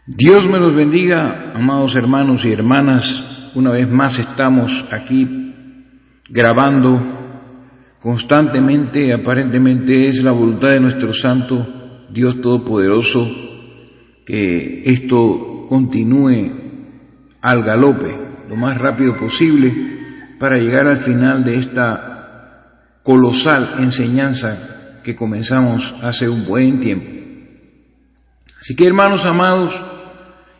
Dios me los bendiga, amados hermanos y hermanas. Una vez más estamos aquí grabando constantemente. Aparentemente es la voluntad de nuestro Santo Dios Todopoderoso que esto continúe al galope lo más rápido posible para llegar al final de esta colosal enseñanza que comenzamos hace un buen tiempo. Así que, hermanos amados,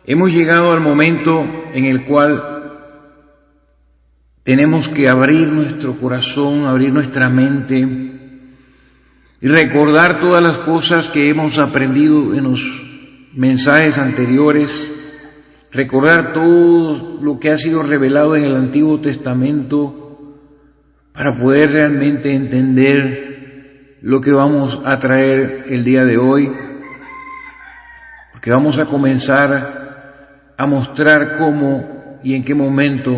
hemos llegado al momento en el cual tenemos que abrir nuestro corazón, abrir nuestra mente y recordar todas las cosas que hemos aprendido en los mensajes anteriores, recordar todo lo que ha sido revelado en el Antiguo Testamento para poder realmente entender lo que vamos a traer el día de hoy, porque vamos a comenzar a mostrar cómo y en qué momento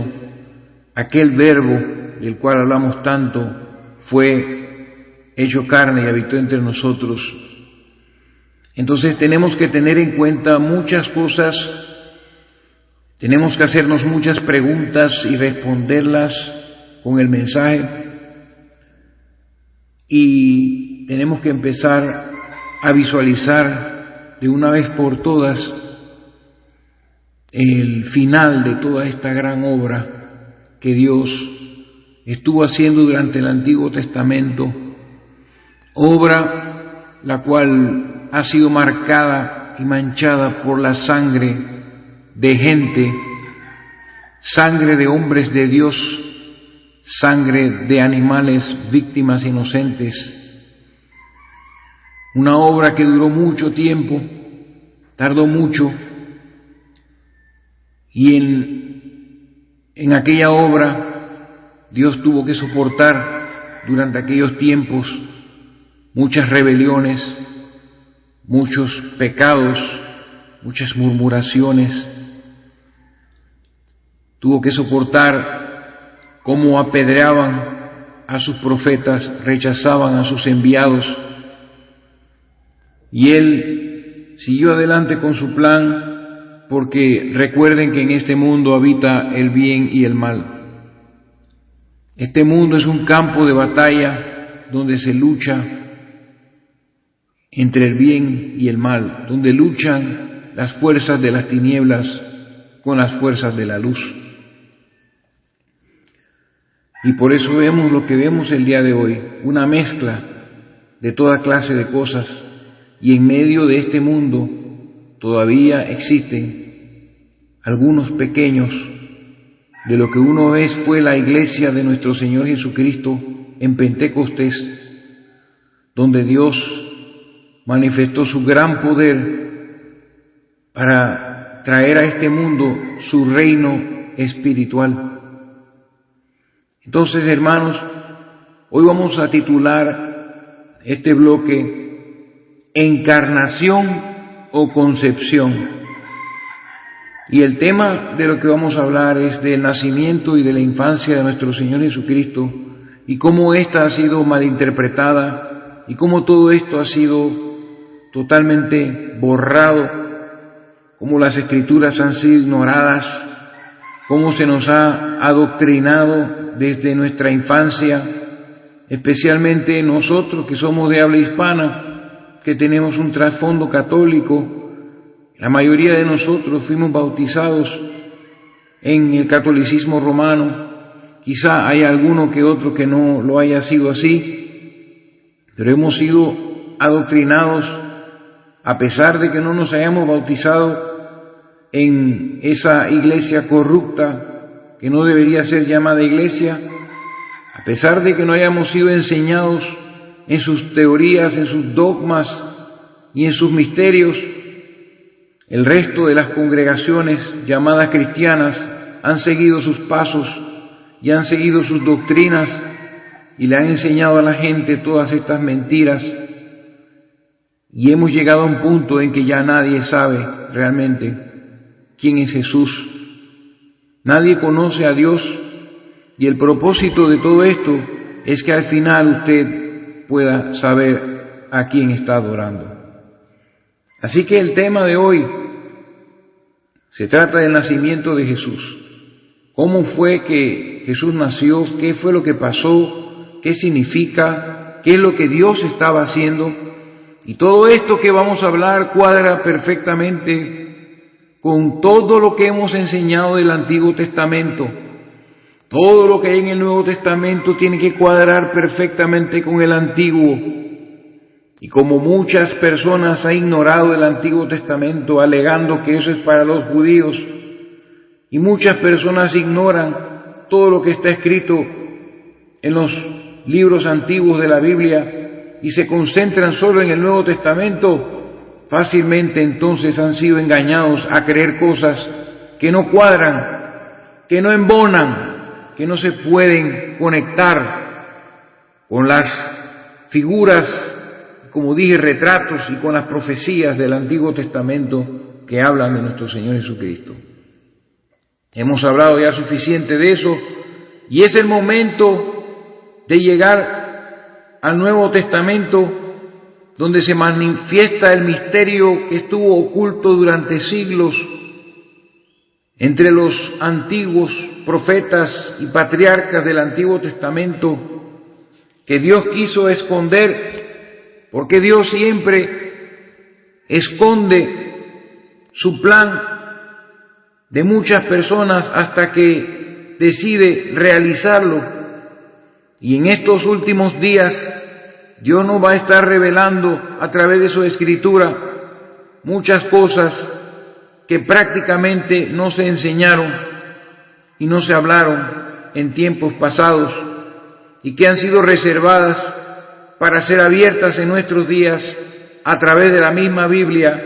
aquel verbo del cual hablamos tanto fue hecho carne y habitó entre nosotros. Entonces tenemos que tener en cuenta muchas cosas, tenemos que hacernos muchas preguntas y responderlas con el mensaje, y tenemos que empezar a visualizar de una vez por todas el final de toda esta gran obra que Dios estuvo haciendo durante el Antiguo Testamento, obra la cual ha sido marcada y manchada por la sangre de gente, sangre de hombres de Dios, sangre de animales, víctimas inocentes. Una obra que duró mucho tiempo, tardó mucho, y en aquella obra Dios tuvo que soportar durante aquellos tiempos muchas rebeliones, muchos pecados, muchas murmuraciones. Tuvo que soportar cómo apedreaban a sus profetas, rechazaban a sus enviados, y Él siguió adelante con su plan, porque recuerden que en este mundo habita el bien y el mal. Este mundo es un campo de batalla donde se lucha entre el bien y el mal, donde luchan las fuerzas de las tinieblas con las fuerzas de la luz. Y por eso vemos lo que vemos el día de hoy, una mezcla de toda clase de cosas, y en medio de este mundo todavía existen algunos pequeños de lo que una vez fue la iglesia de nuestro Señor Jesucristo en Pentecostés, donde Dios manifestó su gran poder para traer a este mundo su reino espiritual. Entonces, hermanos, hoy vamos a titular este bloque Encarnación o Concepción. Y el tema de lo que vamos a hablar es del nacimiento y de la infancia de nuestro Señor Jesucristo, y cómo ésta ha sido malinterpretada, y cómo todo esto ha sido totalmente borrado, cómo las Escrituras han sido ignoradas, cómo se nos ha adoctrinado desde nuestra infancia, especialmente nosotros que somos de habla hispana, que tenemos un trasfondo católico. La mayoría de nosotros fuimos bautizados en el catolicismo romano. Quizá hay alguno que otro que no lo haya sido así, pero hemos sido adoctrinados, a pesar de que no nos hayamos bautizado en esa iglesia corrupta que no debería ser llamada iglesia, a pesar de que no hayamos sido enseñados en sus teorías, en sus dogmas y en sus misterios. El resto de las congregaciones llamadas cristianas han seguido sus pasos y han seguido sus doctrinas y le han enseñado a la gente todas estas mentiras, y hemos llegado a un punto en que ya nadie sabe realmente quién es Jesús. Nadie conoce a Dios, y el propósito de todo esto es que al final usted pueda saber a quién está adorando. Así que el tema de hoy Se trata del nacimiento de Jesús. ¿Cómo fue que Jesús nació? ¿Qué fue lo que pasó? ¿Qué significa? ¿Qué es lo que Dios estaba haciendo? Y todo esto que vamos a hablar cuadra perfectamente con todo lo que hemos enseñado del Antiguo Testamento. Todo lo que hay en el Nuevo Testamento tiene que cuadrar perfectamente con el Antiguo. Y como muchas personas han ignorado el Antiguo Testamento alegando que eso es para los judíos, y muchas personas ignoran todo lo que está escrito en los libros antiguos de la Biblia y se concentran solo en el Nuevo Testamento, fácilmente entonces han sido engañados a creer cosas que no cuadran, que no embonan, que no se pueden conectar con las figuras, como dije, retratos y con las profecías del Antiguo Testamento que hablan de nuestro Señor Jesucristo. Hemos hablado ya suficiente de eso y es el momento de llegar al Nuevo Testamento, donde se manifiesta el misterio que estuvo oculto durante siglos entre los antiguos profetas y patriarcas del Antiguo Testamento, que Dios quiso esconder, porque Dios siempre esconde su plan de muchas personas hasta que decide realizarlo. Y en estos últimos días Dios nos va a estar revelando a través de su Escritura muchas cosas que prácticamente no se enseñaron y no se hablaron en tiempos pasados y que han sido reservadas para ser abiertas en nuestros días a través de la misma Biblia,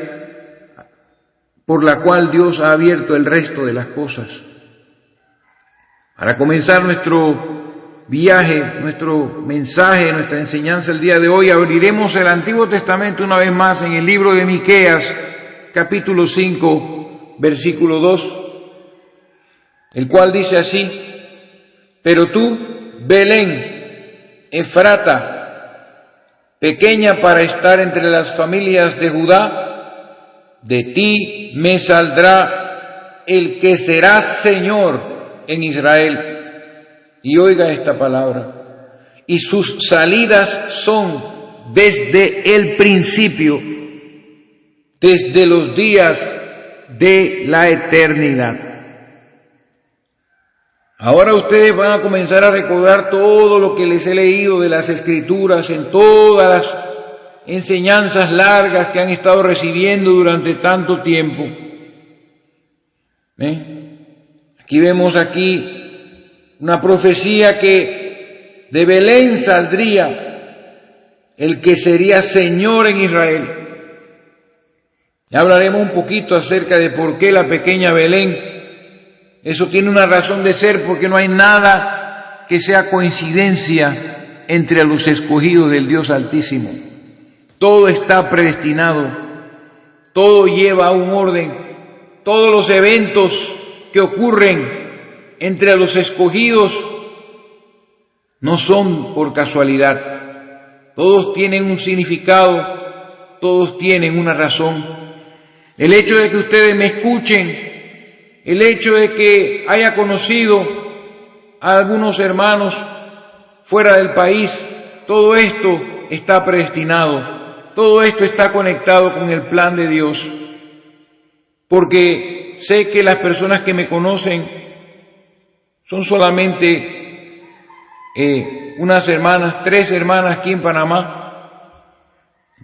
por la cual Dios ha abierto el resto de las cosas. Para comenzar nuestro viaje, nuestro mensaje, nuestra enseñanza el día de hoy, abriremos el Antiguo Testamento una vez más en el libro de Miqueas, capítulo 5, versículo 2, el cual dice así: pero tú, Belén, Efrata, pequeña para estar entre las familias de Judá, de ti me saldrá el que será Señor en Israel. Y oiga esta palabra: y sus salidas son desde el principio, desde los días de la eternidad. Ahora ustedes van a comenzar a recordar todo lo que les he leído de las Escrituras en todas las enseñanzas largas que han estado recibiendo durante tanto tiempo. Aquí vemos una profecía que de Belén saldría el que sería Señor en Israel. Ya hablaremos un poquito acerca de por qué la pequeña Belén. Eso tiene una razón de ser, porque no hay nada que sea coincidencia entre los escogidos del Dios Altísimo. Todo está predestinado, todo lleva a un orden, todos los eventos que ocurren entre los escogidos no son por casualidad, todos tienen un significado, todos tienen una razón. El hecho de que ustedes me escuchen, el hecho de que haya conocido a algunos hermanos fuera del país, todo esto está predestinado. Todo esto está conectado con el plan de Dios, porque sé que las personas que me conocen son solamente unas hermanas, 3 hermanas aquí en Panamá,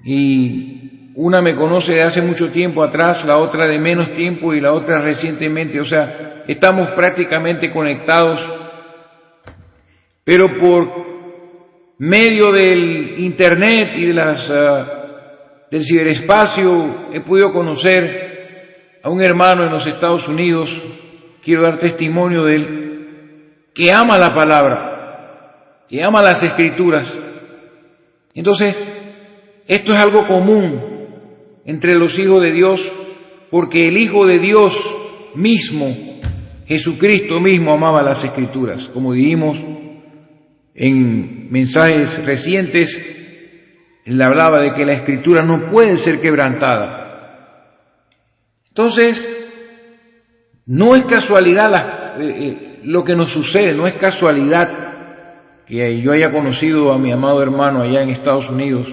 y una me conoce de hace mucho tiempo atrás, la otra de menos tiempo y la otra recientemente. O sea, estamos prácticamente conectados, pero por medio del internet y de del ciberespacio he podido conocer a un hermano en los Estados Unidos, quiero dar testimonio de él, que ama la palabra, que ama las Escrituras. Entonces, esto es algo común entre los hijos de Dios, porque el Hijo de Dios mismo, Jesucristo mismo, amaba las Escrituras. Como dijimos en mensajes recientes, él hablaba de que la Escritura no puede ser quebrantada. Entonces, No es casualidad lo que nos sucede, no es casualidad que yo haya conocido a mi amado hermano allá en Estados Unidos,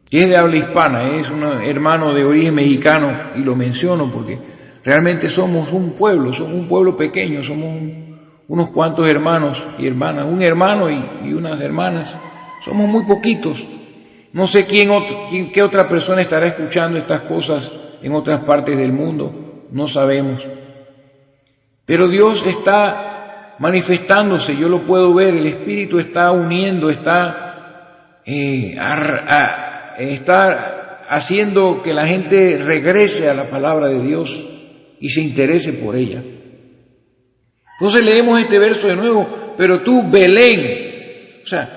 que es de habla hispana, es un hermano de origen mexicano, y lo menciono porque realmente somos un pueblo pequeño, somos unos cuantos hermanos y hermanas, un hermano y unas hermanas, somos muy poquitos. No sé qué otra persona estará escuchando estas cosas en otras partes del mundo, no sabemos. Pero Dios está manifestándose, yo lo puedo ver, el Espíritu está uniendo, está haciendo que la gente regrese a la palabra de Dios y se interese por ella. Entonces leemos este verso de nuevo, pero tú, Belén, o sea,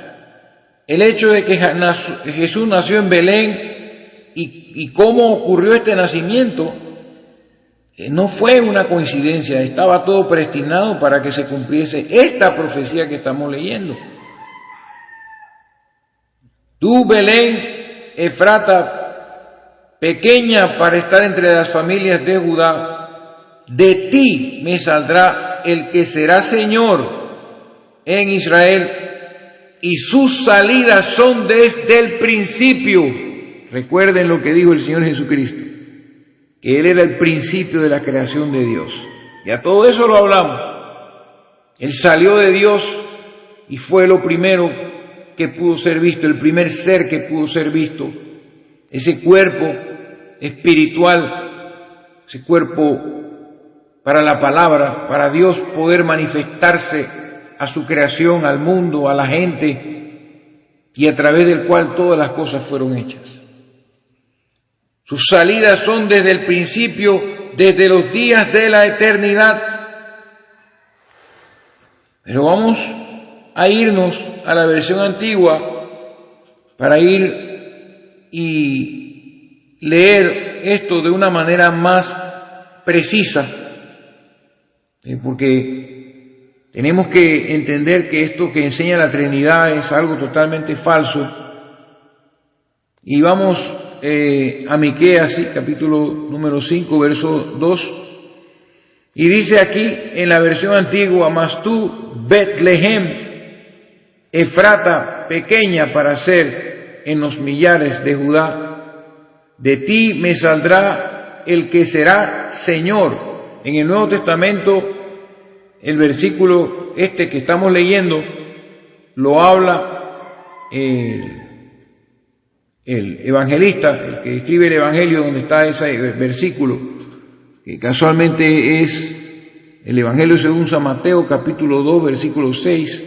el hecho de que Jesús nació en Belén y cómo ocurrió este nacimiento, no fue una coincidencia, estaba todo predestinado para que se cumpliese esta profecía que estamos leyendo. Tú, Belén, Efrata, pequeña para estar entre las familias de Judá, de ti me saldrá el que será Señor en Israel, y sus salidas son desde el principio. Recuerden lo que dijo el Señor Jesucristo, que Él era el principio de la creación de Dios. Y a todo eso lo hablamos. Él salió de Dios y fue lo primero que pudo ser visto, el primer ser que pudo ser visto, ese cuerpo espiritual, ese cuerpo para la palabra, para Dios poder manifestarse a su creación, al mundo, a la gente, y a través del cual todas las cosas fueron hechas. Sus salidas son desde el principio, desde los días de la eternidad. Pero vamos a irnos a la versión antigua para ir y leer esto de una manera más precisa, porque tenemos que entender que esto que enseña la Trinidad es algo totalmente falso. Y vamos a Miqueas, capítulo número 5, verso 2, y dice aquí en la versión antigua: mas tú, Betlehem, Efrata, pequeña para ser en los millares de Judá, de ti me saldrá el que será Señor. En el Nuevo Testamento, el versículo que estamos leyendo lo habla el evangelista, el que escribe el Evangelio, donde está ese versículo, que casualmente es el Evangelio según San Mateo, capítulo 2, versículo 6,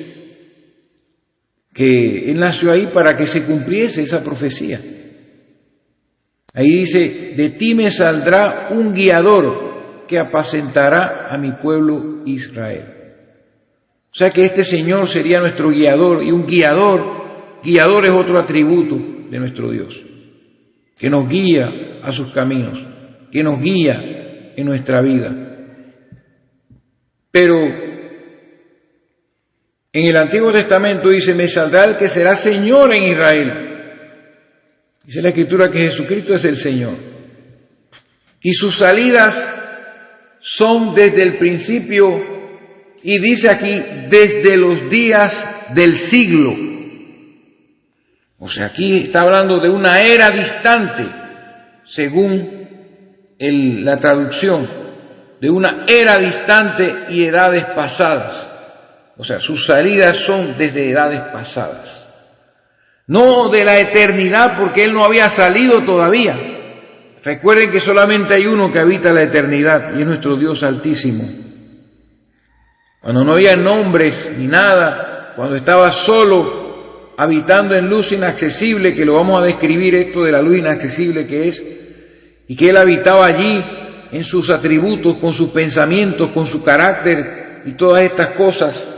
que Él nació ahí para que se cumpliese esa profecía. Ahí dice: de ti me saldrá un guiador que apacentará a mi pueblo Israel. O sea que este Señor sería nuestro guiador, y un guiador es otro atributo de nuestro Dios, que nos guía a sus caminos, que nos guía en nuestra vida. Pero en el Antiguo Testamento dice: me saldrá el que será Señor en Israel. Dice la Escritura que Jesucristo es el Señor, y sus salidas son desde el principio, y dice aquí, desde los días del siglo. O sea, aquí está hablando de una era distante, según la traducción, de una era distante y edades pasadas. O sea, sus salidas son desde edades pasadas. No de la eternidad, porque Él no había salido todavía. Recuerden que solamente hay uno que habita la eternidad, y es nuestro Dios Altísimo. Cuando no había nombres ni nada, cuando estaba solo, habitando en luz inaccesible, que lo vamos a describir esto de la luz inaccesible que es, y que Él habitaba allí en sus atributos, con sus pensamientos, con su carácter y todas estas cosas,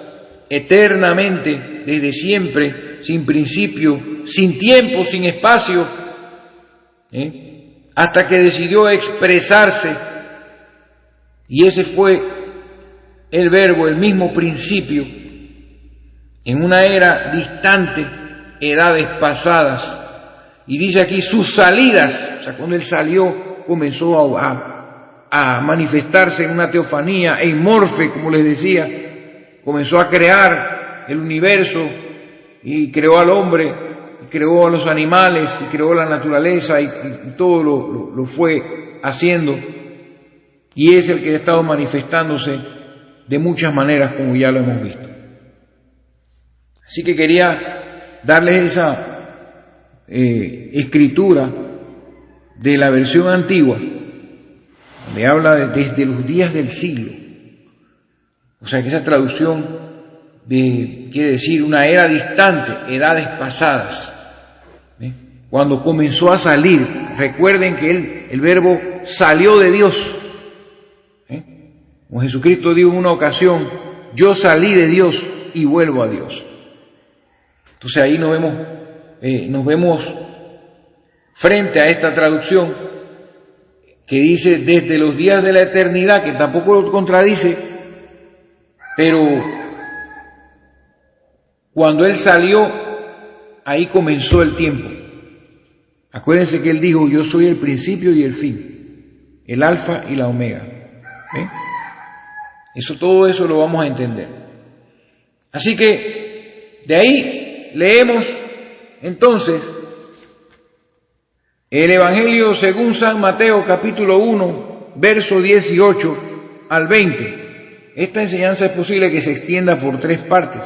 eternamente, desde siempre, sin principio, sin tiempo, sin espacio, hasta que decidió expresarse, y ese fue el verbo, el mismo principio, en una era distante, edades pasadas. Y dice aquí sus salidas, o sea, cuando Él salió, comenzó a a manifestarse en una teofanía, en morfe, como les decía, comenzó a crear el universo y creó al hombre, y creó a los animales, y creó la naturaleza, y todo lo fue haciendo, y es el que ha estado manifestándose de muchas maneras, como ya lo hemos visto. Así que quería darles esa escritura de la versión antigua, donde habla desde los días del siglo. O sea que esa traducción quiere decir una era distante, edades pasadas. Cuando comenzó a salir, recuerden que el verbo salió de Dios. Como Jesucristo dijo en una ocasión, yo salí de Dios y vuelvo a Dios. Entonces ahí nos vemos frente a esta traducción que dice desde los días de la eternidad, que tampoco lo contradice, pero cuando Él salió, ahí comenzó el tiempo. Acuérdense que Él dijo, yo soy el principio y el fin, el alfa y la omega. Todo eso lo vamos a entender. Así que de ahí leemos entonces el Evangelio según San Mateo capítulo 1, verso 18 al 20. Esta enseñanza es posible que se extienda por 3 partes,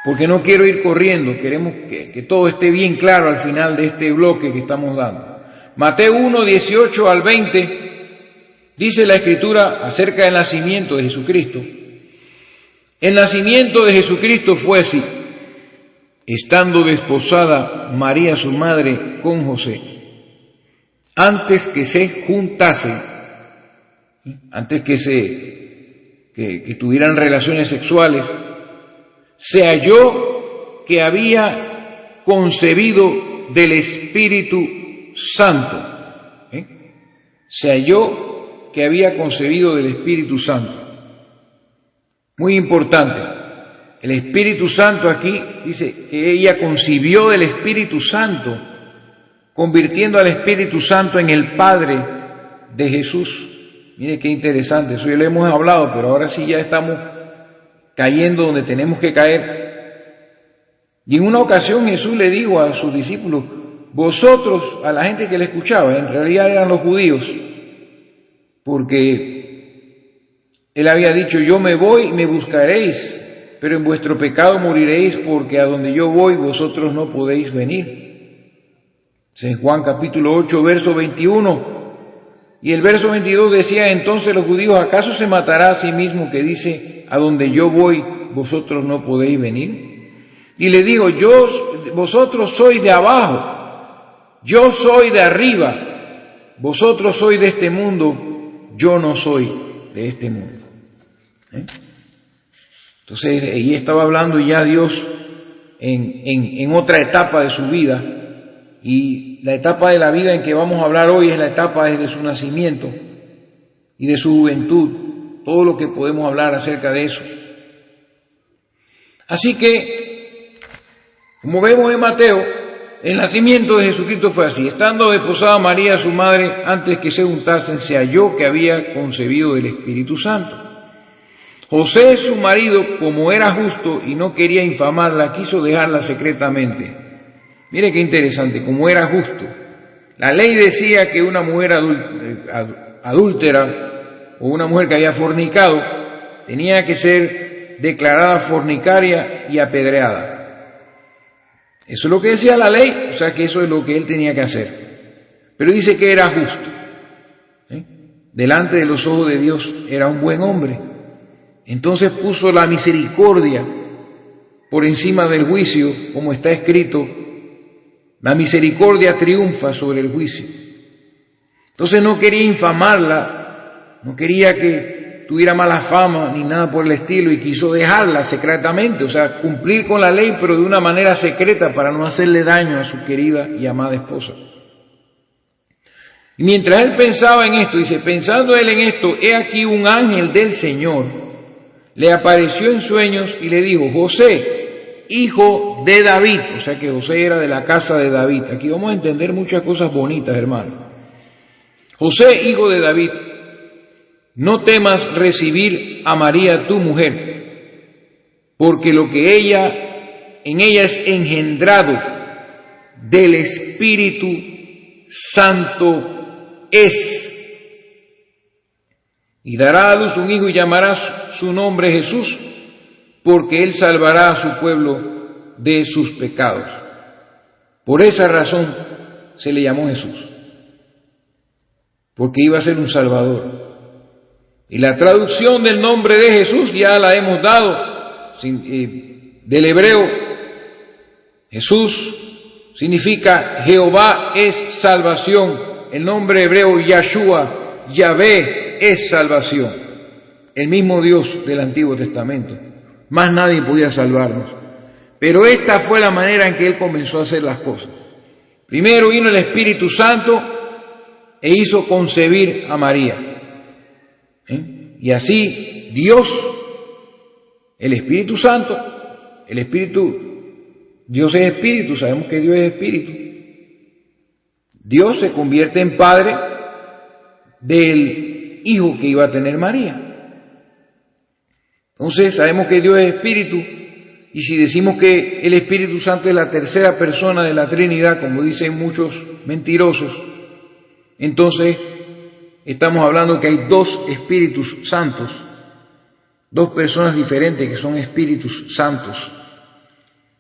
porque no quiero ir corriendo, queremos que todo esté bien claro al final de este bloque que estamos dando. Mateo 1, 18 al 20, dice la Escritura acerca del nacimiento de Jesucristo. El nacimiento de Jesucristo fue así. Estando desposada María su madre con José, antes que se juntasen, antes que tuvieran relaciones sexuales, se halló que había concebido del Espíritu Santo. Se halló que había concebido del Espíritu Santo. Muy importante. El Espíritu Santo aquí dice que ella concibió del Espíritu Santo, convirtiendo al Espíritu Santo en el Padre de Jesús. Mire qué interesante, eso ya lo hemos hablado, pero ahora sí ya estamos cayendo donde tenemos que caer. Y en una ocasión Jesús le dijo a sus discípulos, vosotros, a la gente que le escuchaba, en realidad eran los judíos, porque Él había dicho, yo me voy y me buscaréis, pero en vuestro pecado moriréis, porque a donde yo voy vosotros no podéis venir. En Juan capítulo 8, verso 21, y el verso 22 decía, entonces los judíos, ¿acaso se matará a sí mismo que dice, a donde yo voy vosotros no podéis venir? Y le digo, vosotros sois de abajo, yo soy de arriba, vosotros sois de este mundo, yo no soy de este mundo. Entonces, ahí estaba hablando ya Dios en otra etapa de su vida, y la etapa de la vida en que vamos a hablar hoy es la etapa desde su nacimiento y de su juventud, todo lo que podemos hablar acerca de eso. Así que, como vemos en Mateo, el nacimiento de Jesucristo fue así. Estando desposada María, su madre, antes que se juntasen, se halló que había concebido del Espíritu Santo. José, su marido, como era justo y no quería infamarla, quiso dejarla secretamente. Mire qué interesante, como era justo. La ley decía que una mujer adúltera o una mujer que había fornicado tenía que ser declarada fornicaria y apedreada. Eso es lo que decía la ley, o sea que eso es lo que él tenía que hacer. Pero dice que era justo. Delante de los ojos de Dios era un buen hombre. Entonces puso la misericordia por encima del juicio, como está escrito, la misericordia triunfa sobre el juicio. Entonces no quería infamarla, no quería que tuviera mala fama ni nada por el estilo, y quiso dejarla secretamente, o sea, cumplir con la ley, pero de una manera secreta para no hacerle daño a su querida y amada esposa. Y mientras él pensaba en esto, dice, pensando él en esto, he aquí un ángel del Señor le apareció en sueños y le dijo, José, hijo de David, o sea que José era de la casa de David. Aquí vamos a entender muchas cosas bonitas, hermano. José, hijo de David, no temas recibir a María tu mujer, porque lo que en ella es engendrado del Espíritu Santo es. Y dará a luz un hijo y llamará su nombre Jesús, porque él salvará a su pueblo de sus pecados. Por esa razón se le llamó Jesús, porque iba a ser un Salvador. Y la traducción del nombre de Jesús ya la hemos dado, del hebreo. Jesús significa Jehová es salvación. El nombre hebreo Yahshua, Yahvé, es salvación. El mismo Dios del Antiguo Testamento. Más nadie podía salvarnos. Pero esta fue la manera en que Él comenzó a hacer las cosas. Primero vino el Espíritu Santo e hizo concebir a María. Y así Dios, el Espíritu Santo, Dios es Espíritu, sabemos que Dios es Espíritu. Dios se convierte en Padre del Hijo que iba a tener María. Entonces sabemos que Dios es Espíritu, y si decimos que el Espíritu Santo es la tercera persona de la Trinidad, como dicen muchos mentirosos, entonces estamos hablando que hay dos Espíritus Santos, dos personas diferentes que son Espíritus Santos.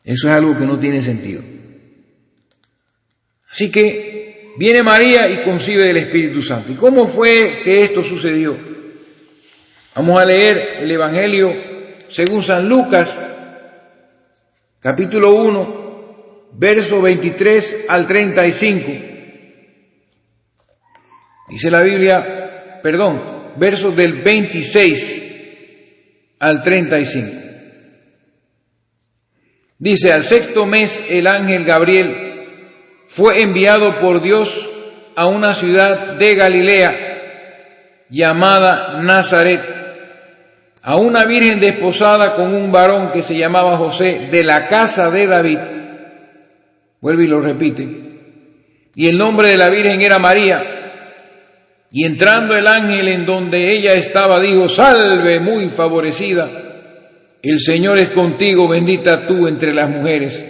Eso es algo que no tiene sentido. Así que viene María y concibe del Espíritu Santo. ¿Y cómo fue que esto sucedió? Vamos a leer el Evangelio según San Lucas, capítulo 1, verso 23 al 35. Dice la Biblia, versos del 26 al 35. Dice, al sexto mes el ángel Gabriel fue enviado por Dios a una ciudad de Galilea llamada Nazaret, a una virgen desposada con un varón que se llamaba José, de la casa de David. Vuelve y lo repite. Y el nombre de la virgen era María. Y entrando el ángel en donde ella estaba, dijo, salve, muy favorecida, el Señor es contigo, bendita tú entre las mujeres.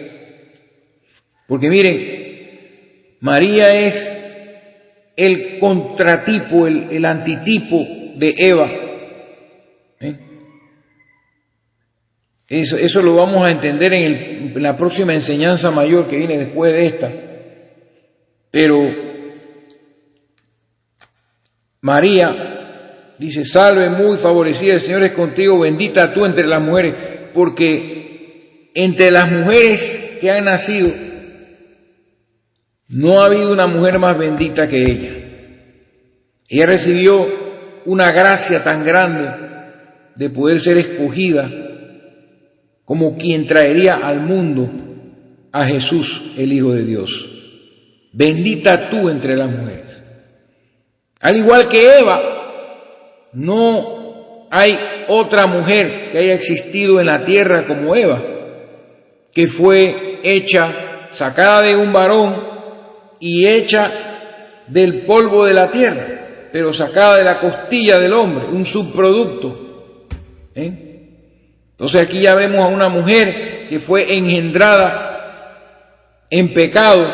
Porque miren, María es el contratipo, el antitipo de Eva. Eso lo vamos a entender en la próxima enseñanza mayor que viene después de esta. Pero María dice, salve muy favorecida, el Señor es contigo, bendita tú entre las mujeres, porque entre las mujeres que han nacido no ha habido una mujer más bendita que ella. Ella recibió una gracia tan grande de poder ser escogida como quien traería al mundo a Jesús, el Hijo de Dios. Bendita tú entre las mujeres. Al igual que Eva, no hay otra mujer que haya existido en la tierra como Eva, que fue hecha, sacada de un varón y hecha del polvo de la tierra, pero sacada de la costilla del hombre, un subproducto. Entonces aquí ya vemos a una mujer que fue engendrada en pecado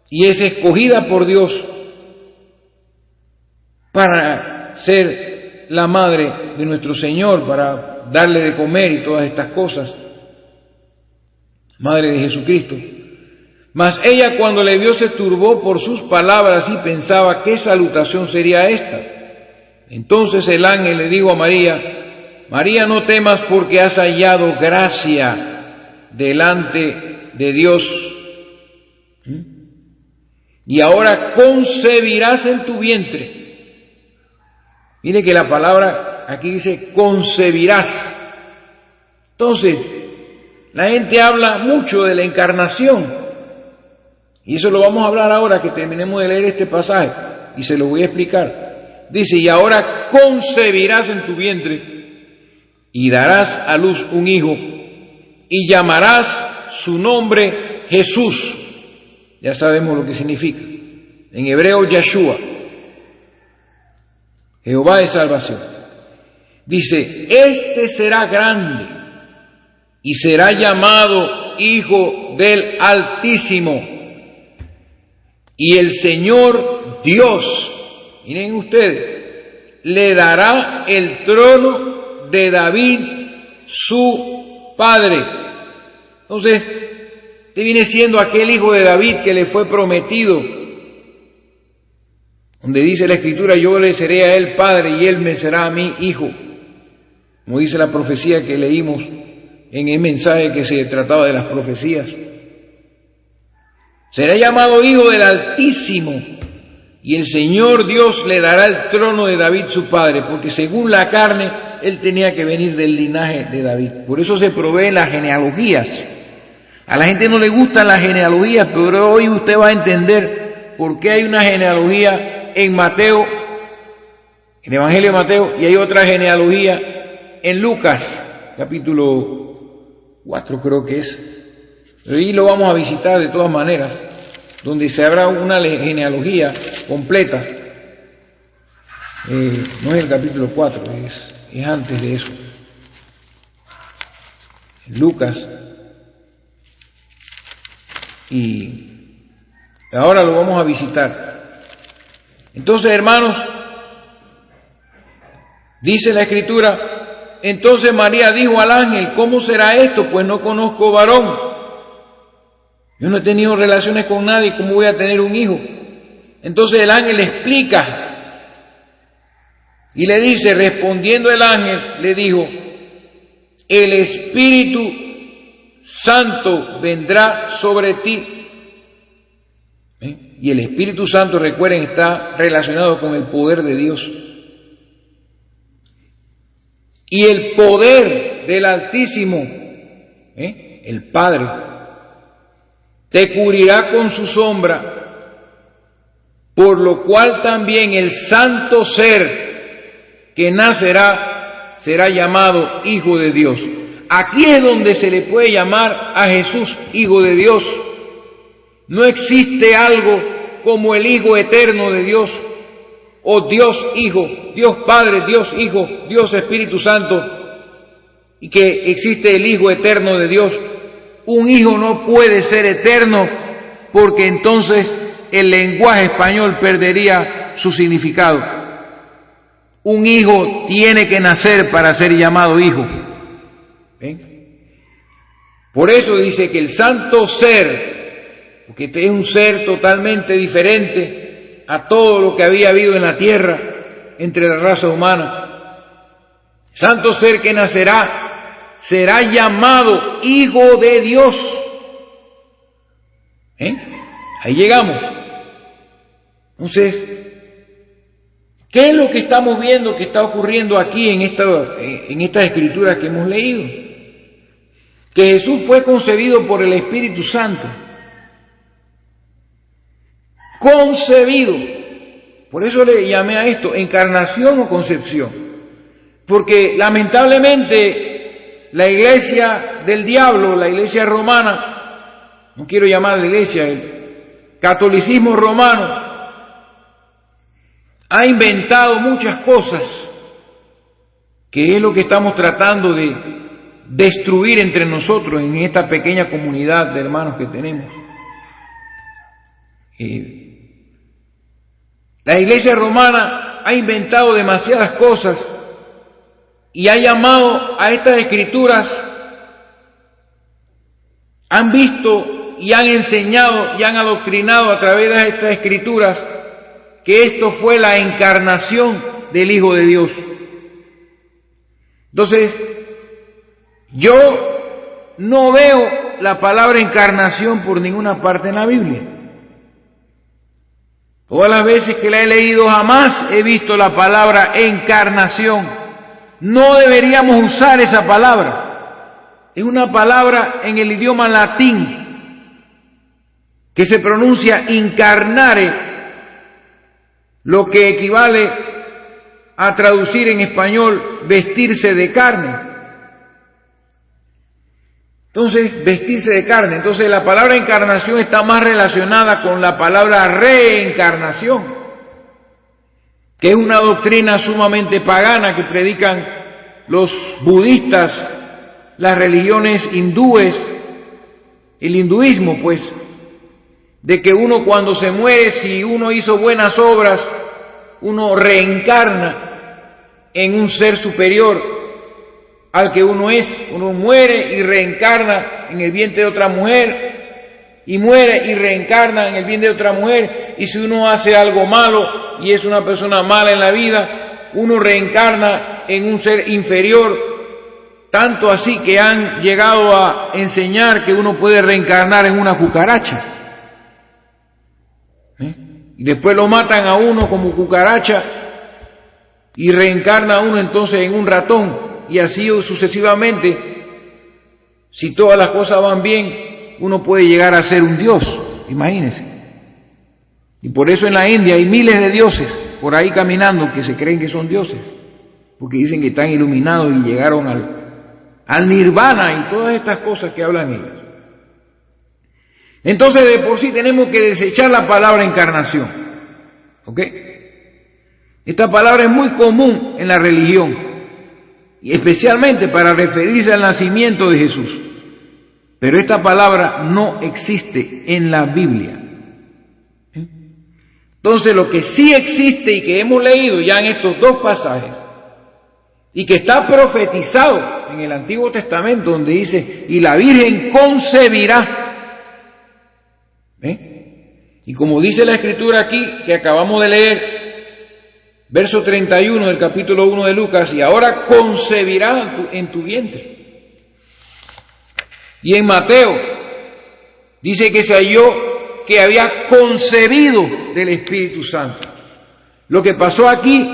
y es escogida por Dios para ser la madre de nuestro Señor, para darle de comer y todas estas cosas, madre de Jesucristo. Mas ella, cuando le vio, se turbó por sus palabras y pensaba, ¿qué salutación sería esta? Entonces el ángel le dijo a María, María, no temas porque has hallado gracia delante de Dios. Y ahora concebirás en tu vientre. Mire que la palabra aquí dice concebirás. Entonces, la gente habla mucho de la encarnación. Y eso lo vamos a hablar ahora que terminemos de leer este pasaje. Y se lo voy a explicar. Dice, y ahora concebirás en tu vientre y darás a luz un hijo y llamarás su nombre Jesús. Ya sabemos lo que significa. en hebreo Yeshua, Jehová de salvación. Dice, este será grande y será llamado Hijo del Altísimo, y el Señor Dios, miren ustedes, le dará el trono de David, su padre. Entonces, este viene siendo aquel hijo de David que le fue prometido, donde dice la Escritura, yo le seré a él padre y él me será a mí hijo, como dice la profecía que leímos en el mensaje que se trataba de las profecías. Será llamado Hijo del Altísimo, y el Señor Dios le dará el trono de David su padre, porque según la carne, él tenía que venir del linaje de David. Por eso se proveen las genealogías. A la gente no le gustan las genealogías, pero hoy usted va a entender por qué hay una genealogía en Mateo, en el Evangelio de Mateo, y hay otra genealogía en Lucas, capítulo 4 creo que es. Pero ahí lo vamos a visitar de todas maneras, donde se habrá una genealogía completa. No es el capítulo 4, es antes de eso. Lucas. Y ahora lo vamos a visitar. Entonces, hermanos, dice la Escritura, entonces María dijo al ángel, ¿cómo será esto? Pues no conozco varón. Yo no he tenido relaciones con nadie, ¿cómo voy a tener un hijo? Entonces el ángel le explica y le dice, respondiendo el ángel, le dijo, el Espíritu Santo vendrá sobre ti. Y el Espíritu Santo, recuerden, está relacionado con el poder de Dios. Y el poder del Altísimo, el Padre, te cubrirá con su sombra, por lo cual también el santo ser que nacerá será llamado Hijo de Dios. Aquí es donde se le puede llamar a Jesús Hijo de Dios. No existe algo como el Hijo eterno de Dios, o Dios Hijo, Dios Padre, Dios Hijo, Dios Espíritu Santo, y que existe el Hijo eterno de Dios. Un hijo no puede ser eterno, porque entonces el lenguaje español perdería su significado. Un hijo tiene que nacer para ser llamado hijo. Por eso dice que el santo ser, porque este es un ser totalmente diferente a todo lo que había habido en la tierra entre la raza humana, santo ser que nacerá, será llamado Hijo de Dios. Ahí llegamos. Entonces, ¿qué es lo que estamos viendo que está ocurriendo aquí en estas escrituras que hemos leído? Que Jesús fue concebido por el Espíritu Santo. Concebido. Por eso le llamé a esto encarnación o concepción. Porque lamentablemente la iglesia del diablo, la iglesia romana, no quiero llamar la iglesia, el catolicismo romano, ha inventado muchas cosas, que es lo que estamos tratando de destruir entre nosotros en esta pequeña comunidad de hermanos que tenemos. La iglesia romana ha inventado demasiadas cosas y ha llamado a estas escrituras, han visto y han enseñado y han adoctrinado a través de estas escrituras que esto fue la encarnación del Hijo de Dios. Entonces, yo no veo la palabra encarnación por ninguna parte en la Biblia. Todas las veces que la he leído jamás he visto la palabra encarnación. No deberíamos usar esa palabra. Es una palabra en el idioma latín que se pronuncia incarnare, lo que equivale a traducir en español vestirse de carne. Entonces, vestirse de carne. Entonces, la palabra encarnación está más relacionada con la palabra reencarnación, que es una doctrina sumamente pagana que predican los budistas, las religiones hindúes, el hinduismo, pues, de que uno cuando se muere, si uno hizo buenas obras, uno reencarna en un ser superior al que uno es. Uno muere y reencarna en el vientre de otra mujer, y muere y reencarna en el vientre de otra mujer, y si uno hace algo malo y es una persona mala en la vida, uno reencarna en un ser inferior, tanto así que han llegado a enseñar que uno puede reencarnar en una cucaracha. Y después lo matan a uno como cucaracha y reencarna a uno entonces en un ratón, y así sucesivamente. Si todas las cosas van bien, uno puede llegar a ser un dios, imagínense. Y por eso en la India hay miles de dioses por ahí caminando que se creen que son dioses, porque dicen que están iluminados y llegaron al nirvana y todas estas cosas que hablan ellos. Entonces, de por sí tenemos que desechar la palabra encarnación, ¿ok? Esta palabra es muy común en la religión, y especialmente para referirse al nacimiento de Jesús. Pero esta palabra no existe en la Biblia. Entonces, lo que sí existe y que hemos leído ya en estos dos pasajes, y que está profetizado en el Antiguo Testamento, donde dice, y la Virgen concebirá. Y como dice la Escritura aquí, que acabamos de leer, verso 31 del capítulo 1 de Lucas, y ahora concebirá en tu vientre. Y en Mateo dice que se halló que había concebido del Espíritu Santo. Lo que pasó aquí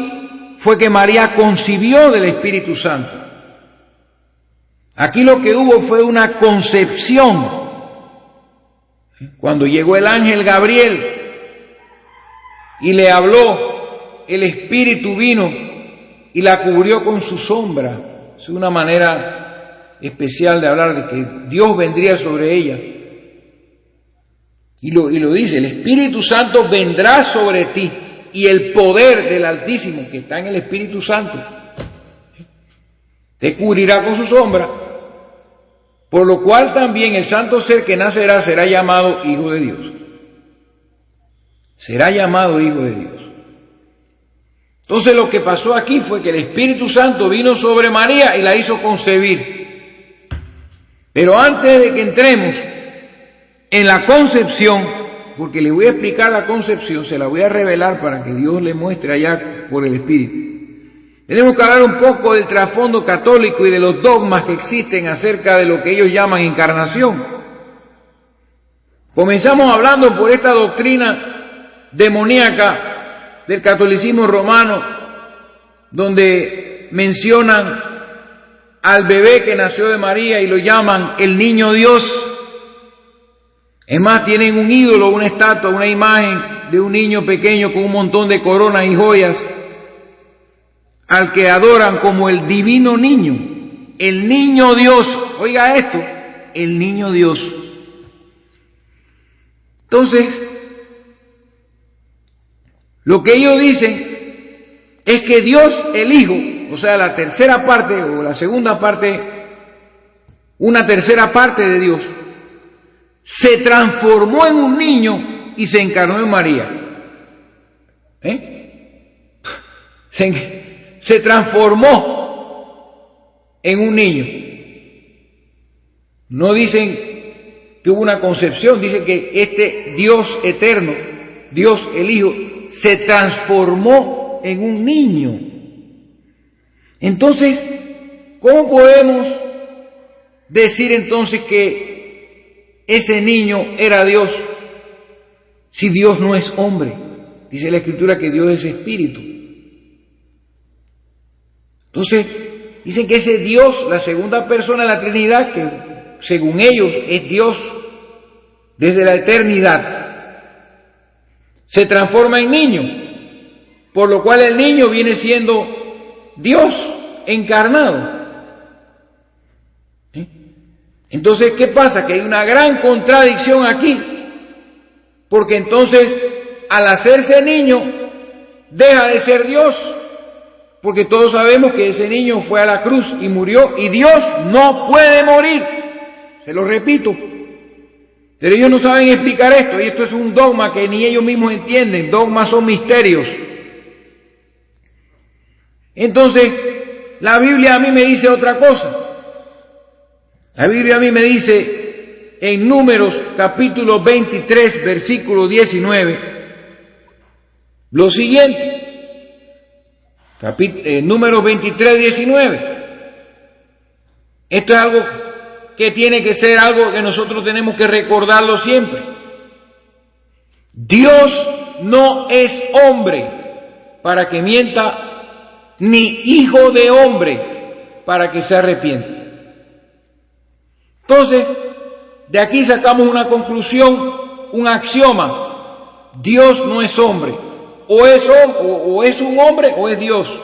fue que María concibió del Espíritu Santo. Aquí lo que hubo fue una concepción. Cuando llegó el ángel Gabriel y le habló, el Espíritu vino y la cubrió con su sombra. Es una manera especial de hablar de que Dios vendría sobre ella. Y lo dice, el Espíritu Santo vendrá sobre ti, y el poder del Altísimo, que está en el Espíritu Santo, te cubrirá con su sombra, por lo cual también el santo ser que nacerá será llamado Hijo de Dios. Será llamado Hijo de Dios. Entonces lo que pasó aquí fue que el Espíritu Santo vino sobre María y la hizo concebir. Pero antes de que entremos en la concepción, porque le voy a explicar la concepción, se la voy a revelar para que Dios le muestre allá por el Espíritu. Tenemos que hablar un poco del trasfondo católico y de los dogmas que existen acerca de lo que ellos llaman encarnación. Comenzamos hablando por esta doctrina demoníaca del catolicismo romano, donde mencionan al bebé que nació de María y lo llaman el niño Dios. Es más, tienen un ídolo, una estatua, una imagen de un niño pequeño con un montón de coronas y joyas, al que adoran como el divino niño, el niño Dios. Oiga esto, el niño Dios. Entonces, lo que ellos dicen es que Dios el Hijo, o sea, la tercera parte o la segunda parte, una tercera parte de Dios, se transformó en un niño y se encarnó en María. Se transformó en un niño. No dicen que hubo una concepción, dicen que este Dios eterno, Dios el Hijo, se transformó en un niño. Entonces, ¿cómo podemos decir entonces que ese niño era Dios si Dios no es hombre? Dice la Escritura que Dios es espíritu. Entonces, dicen que ese Dios, la segunda persona de la Trinidad, que según ellos es Dios desde la eternidad, se transforma en niño, por lo cual el niño viene siendo Dios encarnado. Entonces, ¿qué pasa? Que hay una gran contradicción aquí, porque entonces, al hacerse niño, deja de ser Dios, porque todos sabemos que ese niño fue a la cruz y murió, y Dios no puede morir, se lo repito. Pero ellos no saben explicar esto, y esto es un dogma que ni ellos mismos entienden. Dogmas son misterios. Entonces, la Biblia a mí me dice otra cosa. La Biblia a mí me dice en Números capítulo 23, versículo 19, lo siguiente. Números 23, 19. Esto es algo que tiene que ser algo que nosotros tenemos que recordarlo siempre. Dios no es hombre para que mienta, ni hijo de hombre para que se arrepienta. Entonces, de aquí sacamos una conclusión, un axioma. Dios no es hombre. O es un hombre o es Dios.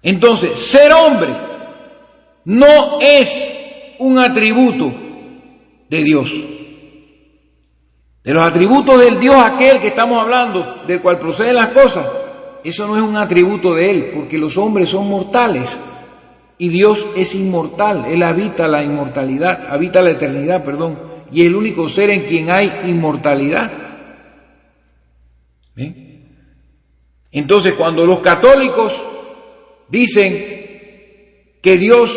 Entonces, ser hombre no es un atributo de Dios. De los atributos del Dios aquel que estamos hablando, del cual proceden las cosas, eso no es un atributo de Él, porque los hombres son mortales y Dios es inmortal. Él habita la inmortalidad, habita la eternidad, y es el único ser en quien hay inmortalidad. Entonces, cuando los católicos dicen que Dios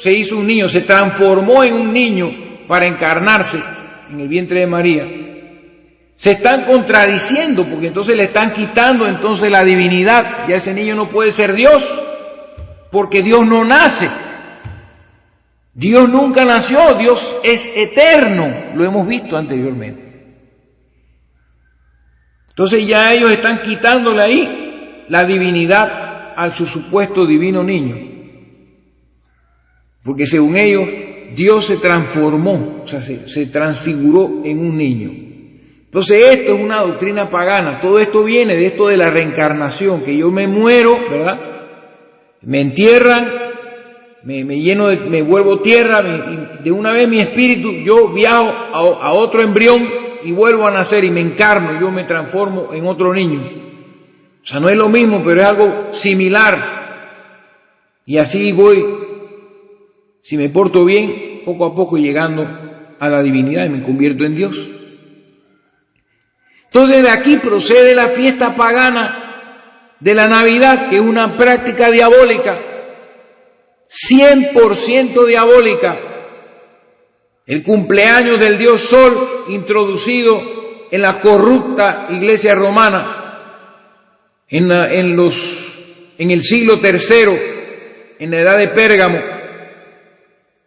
se hizo un niño, se transformó en un niño para encarnarse en el vientre de María, se están contradiciendo, porque entonces le están quitando entonces la divinidad. Ya ese niño no puede ser Dios, porque Dios no nace. Dios nunca nació, Dios es eterno, lo hemos visto anteriormente. Entonces ya ellos están quitándole ahí la divinidad a su supuesto divino niño, porque según ellos Dios se transformó, o sea, se transfiguró en un niño. Entonces esto es una doctrina pagana. Todo esto viene de esto de la reencarnación, que yo me muero, ¿verdad? Me entierran, me vuelvo tierra, y de una vez mi espíritu, yo viajo a otro embrión y vuelvo a nacer y me encarno, yo me transformo en otro niño. O sea, no es lo mismo, pero es algo similar. Y así voy, si me porto bien, poco a poco llegando a la divinidad y me convierto en Dios. Entonces de aquí procede la fiesta pagana de la Navidad, que es una práctica diabólica, 100% diabólica. El cumpleaños del dios Sol, introducido en la corrupta iglesia romana, en el siglo III, en la edad de Pérgamo,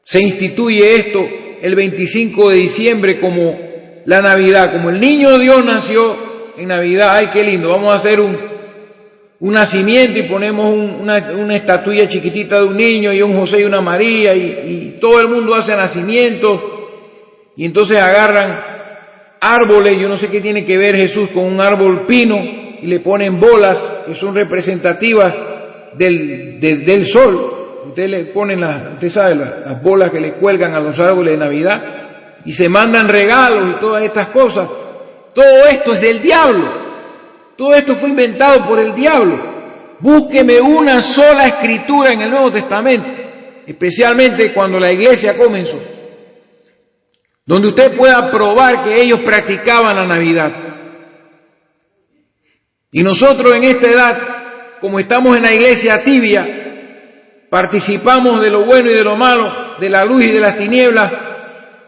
se instituye esto el 25 de diciembre como la Navidad, como el niño Dios nació en Navidad. ¡Ay, qué lindo! Vamos a hacer un nacimiento y ponemos una estatuilla chiquitita de un niño y un José y una María, y todo el mundo hace nacimientos, y entonces agarran árboles, yo no sé qué tiene que ver Jesús con un árbol pino, y le ponen bolas que son representativas del sol. Ustedes le ponen usted sabe, las bolas que le cuelgan a los árboles de Navidad, y se mandan regalos y todas estas cosas. Todo esto es del diablo. Todo esto fue inventado por el diablo. Búsqueme una sola escritura en el Nuevo Testamento, especialmente cuando la iglesia comenzó, donde usted pueda probar que ellos practicaban la Navidad. Y nosotros en esta edad, como estamos en la iglesia tibia, participamos de lo bueno y de lo malo, de la luz y de las tinieblas,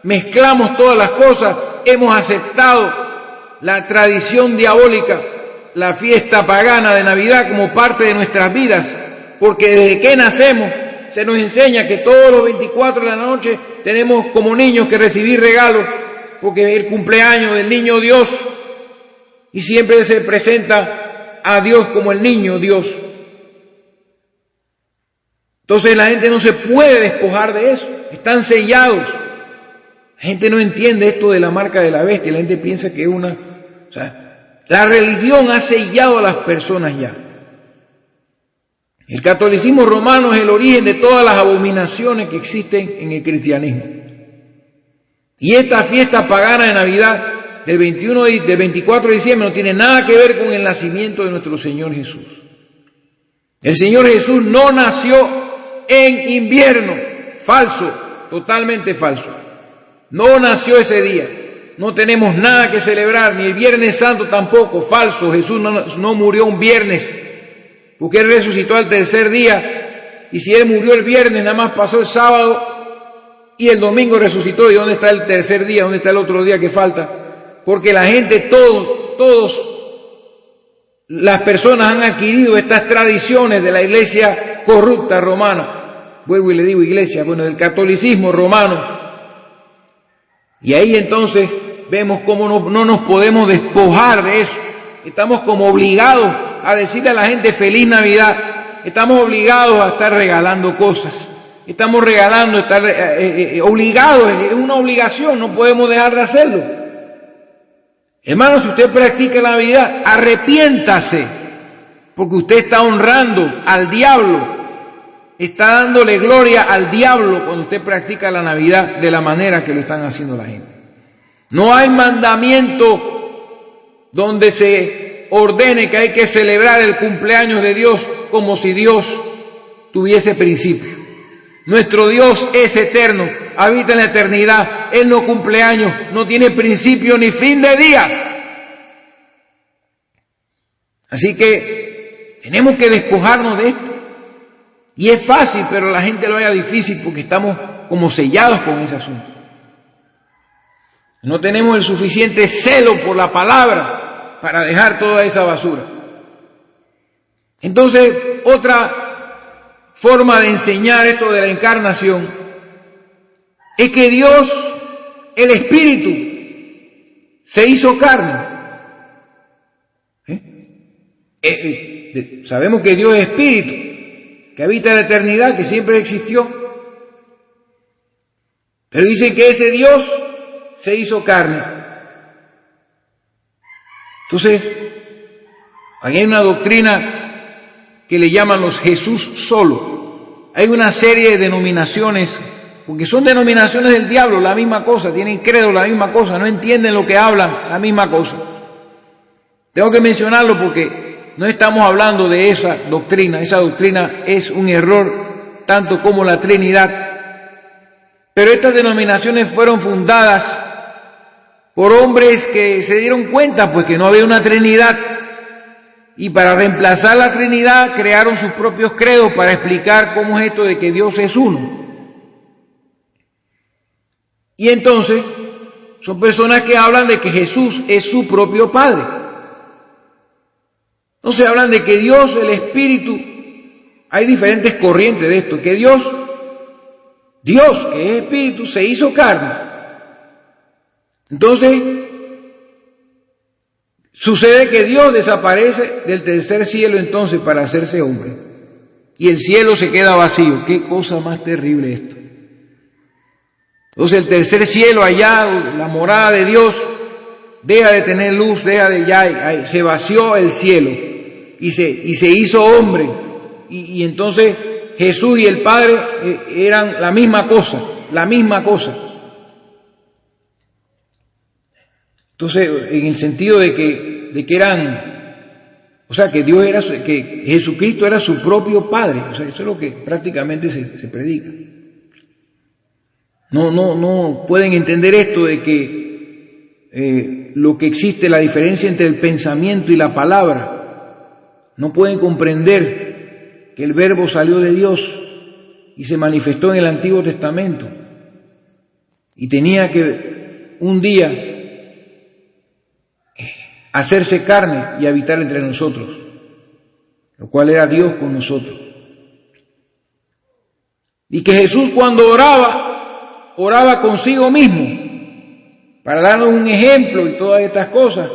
mezclamos todas las cosas, hemos aceptado la tradición diabólica, la fiesta pagana de Navidad como parte de nuestras vidas, porque desde que nacemos se nos enseña que todos los 24 de la noche tenemos como niños que recibir regalos, porque es el cumpleaños del niño Dios, y siempre se presenta a Dios como el niño Dios. Entonces la gente no se puede despojar de eso, están sellados. La gente no entiende esto de la marca de la bestia, la gente piensa que es la religión ha sellado a las personas ya. El catolicismo romano es el origen de todas las abominaciones que existen en el cristianismo. Y esta fiesta pagana de Navidad del 24 de diciembre no tiene nada que ver con el nacimiento de nuestro Señor Jesús. El Señor Jesús no nació en invierno, falso, totalmente falso. No nació ese día. No tenemos nada que celebrar, ni el Viernes Santo tampoco, falso. Jesús no murió un viernes, porque Él resucitó al tercer día, y si Él murió el viernes, nada más pasó el sábado, y el domingo resucitó. ¿Y dónde está el tercer día? ¿Dónde está el otro día que falta? Porque la gente, las personas han adquirido estas tradiciones de la iglesia corrupta romana. Vuelvo y le digo iglesia, del catolicismo romano. Y ahí entonces vemos cómo no nos podemos despojar de eso. Estamos como obligados a decirle a la gente feliz Navidad. Estamos obligados a estar regalando cosas. Estamos regalando, obligados, es una obligación, no podemos dejar de hacerlo. Hermano, si usted practica la Navidad, arrepiéntase, porque usted está honrando al diablo, está dándole gloria al diablo cuando usted practica la Navidad de la manera que lo están haciendo la gente. No hay mandamiento donde se ordene que hay que celebrar el cumpleaños de Dios como si Dios tuviese principio. Nuestro Dios es eterno, habita en la eternidad, Él no cumple años, no tiene principio ni fin de días. Así que tenemos que despojarnos de esto. Y es fácil, pero la gente lo vea difícil porque estamos como sellados con ese asunto. No tenemos el suficiente celo por la palabra para dejar toda esa basura. Entonces, otra forma de enseñar esto de la encarnación es que Dios, el Espíritu, se hizo carne. Sabemos que Dios es Espíritu, que habita en la eternidad, que siempre existió. Pero dicen que ese Dios se hizo carne. Entonces, hay una doctrina que le llaman los Jesús solo. Hay una serie de denominaciones, porque son denominaciones del diablo, la misma cosa, tienen credo, la misma cosa, no entienden lo que hablan, la misma cosa. Tengo que mencionarlo porque no estamos hablando de esa doctrina es un error tanto como la Trinidad. Pero estas denominaciones fueron fundadas por hombres que se dieron cuenta pues que no había una Trinidad. Y para reemplazar la Trinidad crearon sus propios credos para explicar cómo es esto de que Dios es uno. Y entonces son personas que hablan de que Jesús es su propio Padre. Entonces hablan de que Dios, el Espíritu, hay diferentes corrientes de esto, que Dios que es Espíritu, se hizo carne. Entonces sucede que Dios desaparece del tercer cielo entonces para hacerse hombre. Y el cielo se queda vacío. Qué cosa más terrible esto. Entonces el tercer cielo allá, la morada de Dios, deja de tener luz, se vació el cielo y se hizo hombre. Y entonces Jesús y el Padre eran la misma cosa. Entonces, en el sentido de que eran, o sea, que Jesucristo era su propio Padre, o sea, eso es lo que prácticamente se predica. No pueden entender esto de que lo que existe, la diferencia entre el pensamiento y la palabra, no pueden comprender que el Verbo salió de Dios y se manifestó en el Antiguo Testamento y tenía que un día hacerse carne y habitar entre nosotros, lo cual era Dios con nosotros. Y que Jesús cuando oraba consigo mismo, para darnos un ejemplo y todas estas cosas.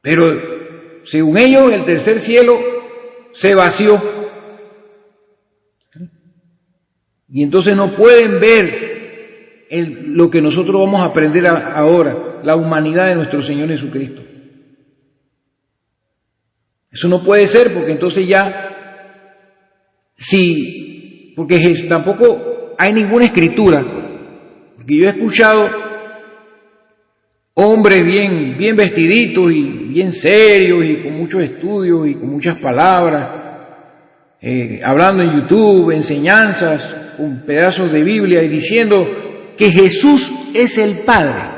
Pero según ellos, el tercer cielo se vació. Y entonces no pueden ver lo que nosotros vamos a aprender ahora, la humanidad de nuestro Señor Jesucristo. Eso no puede ser porque entonces ya porque tampoco hay ninguna escritura, porque yo he escuchado hombres bien vestiditos y bien serios y con muchos estudios y con muchas palabras, hablando en YouTube, enseñanzas, con pedazos de Biblia y diciendo que Jesús es el Padre.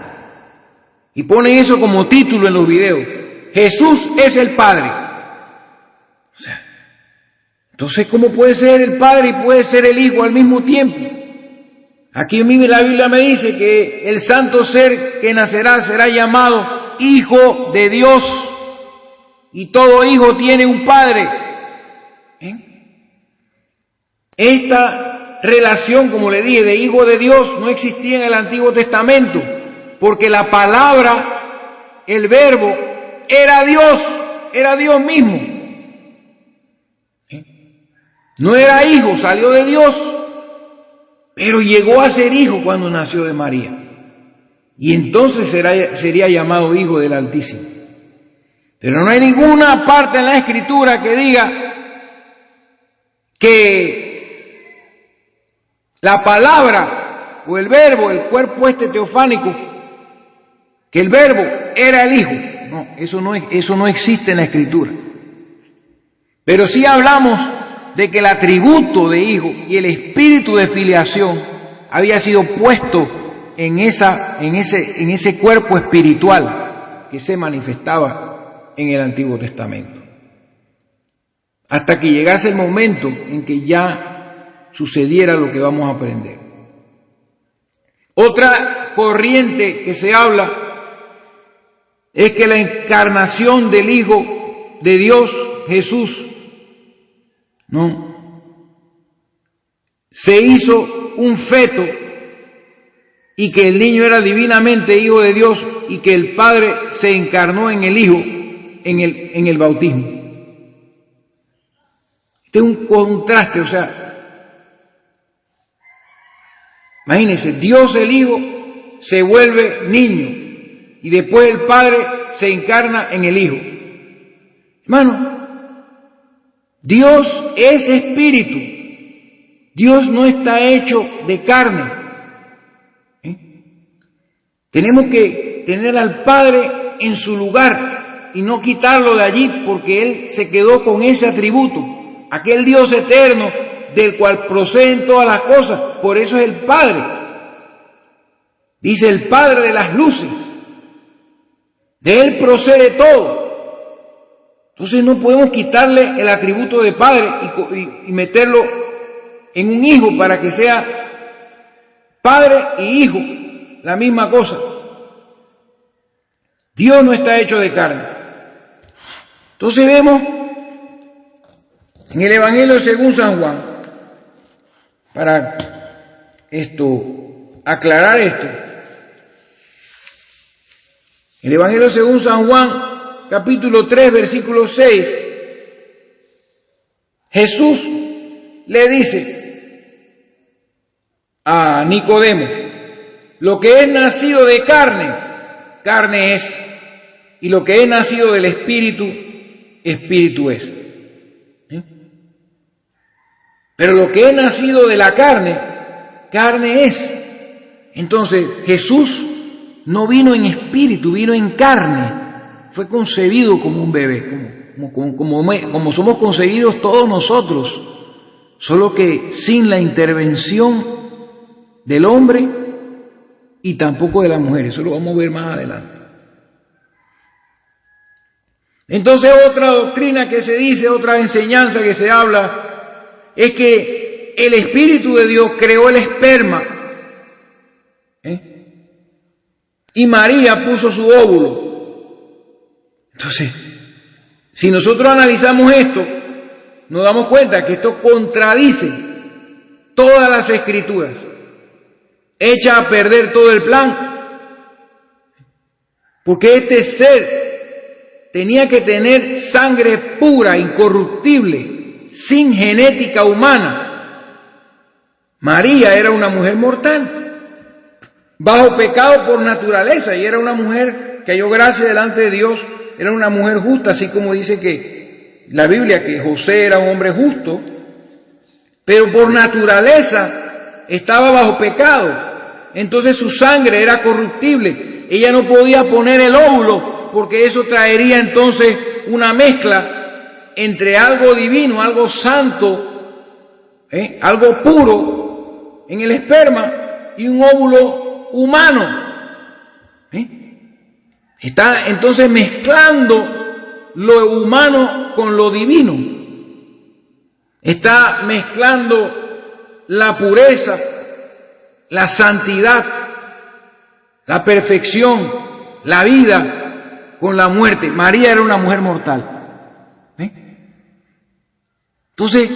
Y ponen eso como título en los videos. Jesús es el Padre. O sea, entonces, ¿cómo puede ser el Padre y puede ser el Hijo al mismo tiempo? Aquí mismo la Biblia me dice que el santo ser que nacerá será llamado Hijo de Dios. Y todo hijo tiene un Padre. Esta relación, como le dije, de Hijo de Dios no existía en el Antiguo Testamento, porque la palabra, el verbo, era Dios mismo. No era hijo, salió de Dios, pero llegó a ser hijo cuando nació de María. Y entonces sería llamado Hijo del Altísimo. Pero no hay ninguna parte en la Escritura que diga que la palabra o el verbo, el cuerpo teofánico, que el verbo era el Hijo. No, eso no existe en la Escritura. Pero sí hablamos de que el atributo de hijo y el espíritu de filiación había sido puesto en ese cuerpo espiritual que se manifestaba en el Antiguo Testamento. Hasta que llegase el momento en que ya sucediera lo que vamos a aprender. Otra corriente que se habla es que la encarnación del Hijo de Dios, Jesús, se hizo un feto y que el niño era divinamente Hijo de Dios y que el Padre se encarnó en el Hijo en el bautismo. Este es un contraste, o sea, imagínense, Dios el Hijo se vuelve niño y después el Padre se encarna en el Hijo. Hermano, Dios es espíritu. Dios no está hecho de carne. Tenemos que tener al Padre en su lugar y no quitarlo de allí porque Él se quedó con ese atributo, aquel Dios eterno del cual proceden todas las cosas. Por eso es el Padre. Dice el Padre de las luces. De Él procede todo. Entonces no podemos quitarle el atributo de Padre y meterlo en un Hijo para que sea Padre y Hijo, la misma cosa. Dios no está hecho de carne. Entonces vemos en el Evangelio según San Juan, para aclarar esto, el Evangelio según San Juan, capítulo 3, versículo 6, Jesús le dice a Nicodemo, lo que es nacido de carne, carne es, y lo que es nacido del Espíritu, Espíritu es. Pero lo que es nacido de la carne, carne es. Entonces Jesús no vino en espíritu, vino en carne. Fue concebido como un bebé, como somos concebidos todos nosotros, solo que sin la intervención del hombre y tampoco de la mujer. Eso lo vamos a ver más adelante. Entonces otra doctrina que se dice, otra enseñanza que se habla, es que el Espíritu de Dios creó el esperma, y María puso su óvulo. Entonces, si nosotros analizamos esto, nos damos cuenta que esto contradice todas las Escrituras, echa a perder todo el plan, porque este ser tenía que tener sangre pura, incorruptible, sin genética humana. María era una mujer mortal, bajo pecado por naturaleza, y era una mujer que halló gracia delante de Dios. Era una mujer justa, así como dice que la Biblia, que José era un hombre justo, pero por naturaleza estaba bajo pecado, entonces su sangre era corruptible. Ella no podía poner el óvulo porque eso traería entonces una mezcla entre algo divino, algo santo, algo puro en el esperma y un óvulo humano. Está entonces mezclando lo humano con lo divino. Está mezclando la pureza, la santidad, la perfección, la vida con la muerte. María era una mujer mortal. Entonces,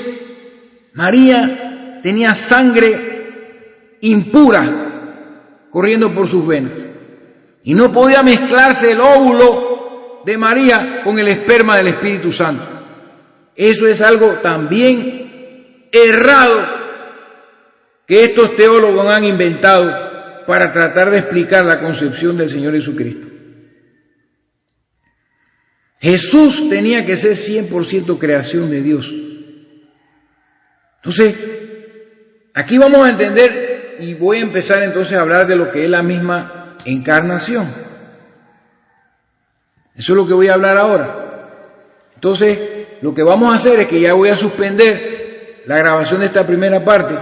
María tenía sangre impura corriendo por sus venas. Y no podía mezclarse el óvulo de María con el esperma del Espíritu Santo. Eso es algo también errado que estos teólogos han inventado para tratar de explicar la concepción del Señor Jesucristo. Jesús tenía que ser 100% creación de Dios. Entonces, aquí vamos a entender y voy a empezar entonces a hablar de lo que es la misma encarnación. Eso es lo que voy a hablar ahora. Entonces, lo que vamos a hacer es que ya voy a suspender la grabación de esta primera parte,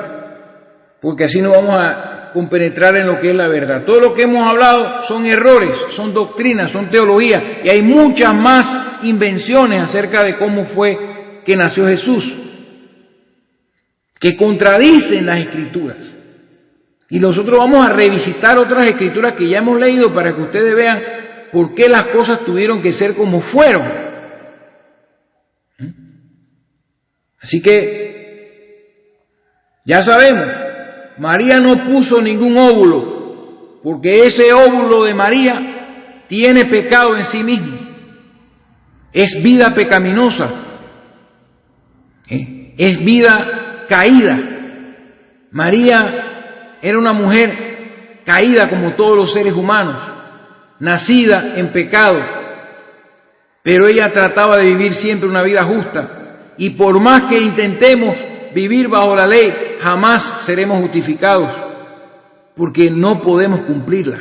porque así no vamos a compenetrar en lo que es la verdad. Todo lo que hemos hablado son errores, son doctrinas, son teologías, y hay muchas más invenciones acerca de cómo fue que nació Jesús, que contradicen las Escrituras. Y nosotros vamos a revisitar otras escrituras que ya hemos leído para que ustedes vean por qué las cosas tuvieron que ser como fueron. Así que, ya sabemos, María no puso ningún óvulo, porque ese óvulo de María tiene pecado en sí mismo. Es vida pecaminosa. Es vida caída. María era una mujer caída como todos los seres humanos, nacida en pecado, pero ella trataba de vivir siempre una vida justa, y por más que intentemos vivir bajo la ley, jamás seremos justificados, porque no podemos cumplirla.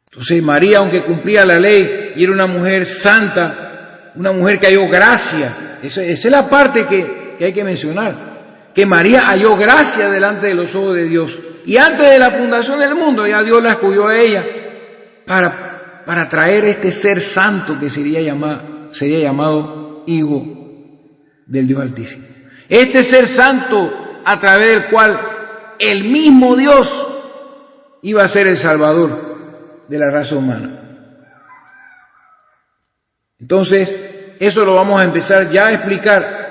Entonces María, aunque cumplía la ley y era una mujer santa, una mujer que halló gracia, esa es la parte que hay que mencionar, que María halló gracia delante de los ojos de Dios. Y antes de la fundación del mundo, ya Dios la escogió a ella para traer este ser santo que sería llamado Hijo del Dios Altísimo. Este ser santo a través del cual el mismo Dios iba a ser el Salvador de la raza humana. Entonces, eso lo vamos a empezar ya a explicar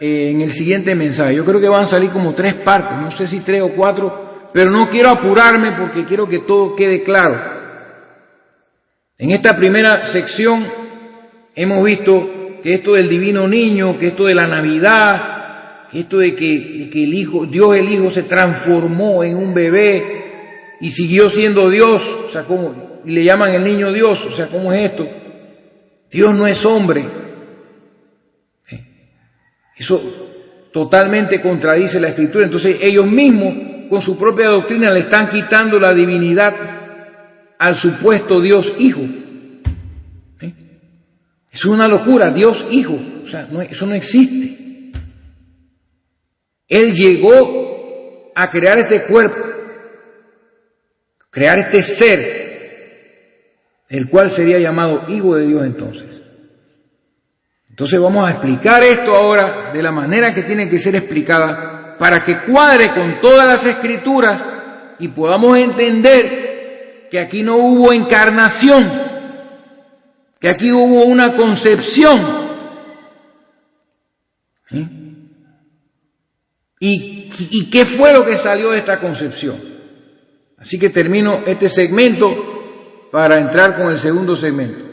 en el siguiente mensaje. Yo creo que van a salir como 3 partes, no sé si 3 o 4, pero no quiero apurarme porque quiero que todo quede claro. En esta primera sección hemos visto que esto del divino niño, que esto de la Navidad, que esto de que el Hijo, Dios el Hijo se transformó en un bebé y siguió siendo Dios, o sea, ¿cómo? Y le llaman el niño Dios, o sea, ¿cómo es esto? Dios no es hombre. Eso totalmente contradice la Escritura. Entonces ellos mismos, con su propia doctrina, le están quitando la divinidad al supuesto Dios Hijo. Es una locura, Dios Hijo. O sea, eso no existe. Él llegó a crear este cuerpo, crear este ser, el cual sería llamado Hijo de Dios entonces. Entonces vamos a explicar esto ahora de la manera que tiene que ser explicada para que cuadre con todas las Escrituras y podamos entender que aquí no hubo encarnación, que aquí hubo una concepción. ¿Y qué fue lo que salió de esta concepción? Así que termino este segmento para entrar con el segundo segmento.